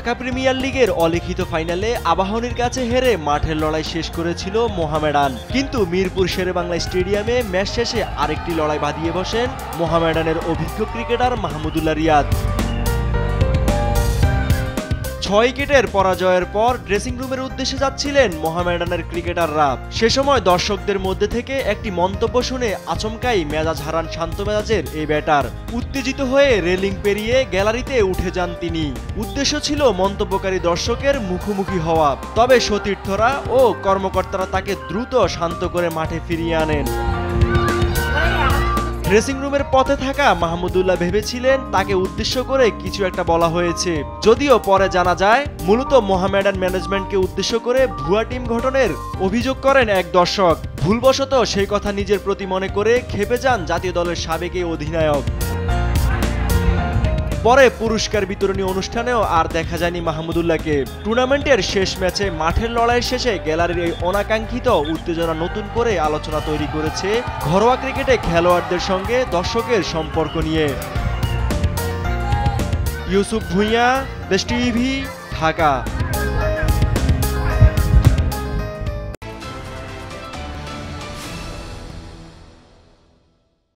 Dhaka premier লিগের অলিখিত ফাইনালে আবাহনীর কাছে হেরে মাঠের লড়াই শেষ করেছিল মোহামেডান। কিন্তু মিরপুর শেরেবাংলা স্টেডিয়ামে ম্যাচ শেষে আরেকটি লড়াই বাঁধিয়ে বসেন মোহামেডানের অভিজ্ঞ ক্রিকেটার মাহমুদুল্লাহ রিয়াদ। ৬ উইকেটের পরাজয়ের পর ড্রেসিং রুমের উদ্দেশ্যে যাচ্ছিলেন মোহামেডানের ক্রিকেটাররা। সে সময় দর্শকদের মধ্যে থেকে একটি মন্তব্য শুনে আচমকাই মেজাজ হারান শান্ত মেজাজের এই ব্যাটার। উত্তেজিত হয়ে রেলিং পেরিয়ে গ্যালারিতে উঠে যান তিনি। উদ্দেশ্য ছিল মন্তব্যকারী দর্শকের মুখোমুখি হওয়া, তবে সতীর্থরা ও কর্মকর্তারা তাকে দ্রুত শান্ত করে মাঠে ফিরিয়ে আনেন। ড্রেসিং রুমের পথে থাকা মাহমুদুল্লাহ ভেবেছিলেন তাকে উদ্দেশ্য করে কিছু একটা বলা হয়েছে, যদিও পরে জানা যায় মূলত মোহামেডান ম্যানেজমেন্টকে উদ্দেশ্য করে ভুয়া টিম গঠনের অভিযোগ করেন এক দর্শক। ভুলবশত সেই কথা নিজের প্রতি মনে করে ক্ষেপে যান জাতীয় দলের সাবেক এই অধিনায়ক। পরে পুরস্কার বিতরণী অনুষ্ঠানেও আর দেখা যায়নি মাহমুদুল্লাহকে। টুর্নামেন্টের শেষ ম্যাচে মাঠের লড়াই শেষে গ্যালারির এই অনাকাঙ্ক্ষিত উত্তেজনা নতুন করে আলোচনা তৈরি করেছে ঘরোয়া ক্রিকেটে খেলোয়াড়দের সঙ্গে দর্শকের সম্পর্ক নিয়ে। ইউসুফ ভুঁইয়া, দেশ টিভি, ঢাকা।